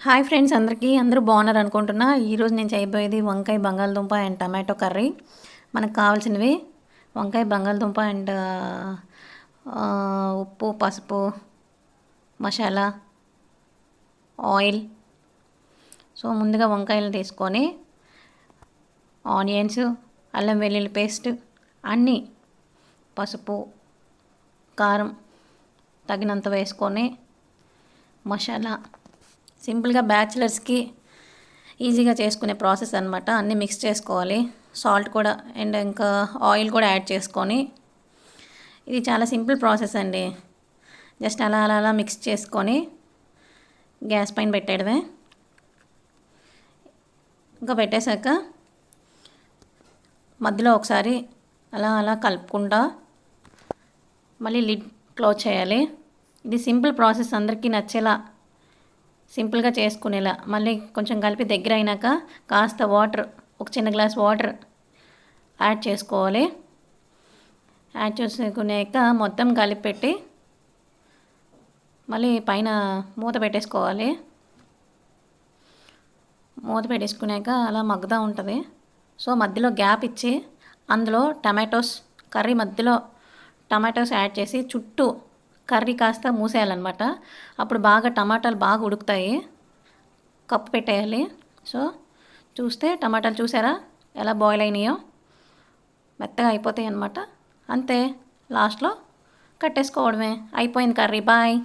Hi friends, అందరూ బాగున్నారు అనుకుంటున్నా. ఈరోజు నేను చేయబోయేది వంకాయ బంగాళదుంప అండ్ టమాటో కర్రీ. మనకు కావాల్సినవి వంకాయ బంగాళదుంప అండ్ ఉప్పు, పసుపు, మసాలా, ఆయిల్. సో ముందుగా వంకాయలు తీసుకొని ఆనియన్స్, అల్లం వెల్లుల్లి పేస్ట్, అన్నీ పసుపు, కారం తగినంత వేసుకొని మసాలా సింపుల్గా బ్యాచిలర్స్కి ఈజీగా చేసుకునే ప్రాసెస్ అనమాట. అన్నీ మిక్స్ చేసుకోవాలి. సాల్ట్ కూడా అండ్ ఇంకా ఆయిల్ కూడా యాడ్ చేసుకొని, ఇది చాలా సింపుల్ ప్రాసెస్ అండి. జస్ట్ అలా అలా అలా మిక్స్ చేసుకొని గ్యాస్ పైన పెట్టేయడమే. ఇంకా పెట్టేశాక మధ్యలో ఒకసారి అలా అలా కలుపుకుంటా మళ్ళీ లిడ్ క్లోజ్ చేయాలి. ఇది సింపుల్ ప్రాసెస్, అందరికీ నచ్చేలా సింపుల్గా చేసుకునేలా. మళ్ళీ కొంచెం కలిపి దగ్గర అయినాక కాస్త వాటర్, ఒక చిన్న గ్లాస్ వాటర్ యాడ్ చేసుకోవాలి. యాడ్ చేసుకునేక మొత్తం కలిపి పెట్టి మళ్ళీ పైన మూత పెట్టేసుకోవాలి. మూత పెట్టేసుకున్నాక అలా మగ్గుతూ ఉంటుంది. సో మధ్యలో గ్యాప్ ఇచ్చి అందులో కర్రీ మధ్యలో టమాటోస్ యాడ్ చేసి చుట్టూ కర్రీ కాస్త మూసేయాలన్నమాట. అప్పుడు బాగా టమాటాలు బాగా ఉడుకుతాయి. కప్పు పెట్టేయాలి. సో చూస్తే టమాటాలు చూసారా ఎలా బాయిల్ అయినాయో, మెత్తగా అయిపోతాయి అన్నమాట. అంతే, లాస్ట్లో కట్టేసుకోవడమే. అయిపోయింది కర్రీ. బాయ్.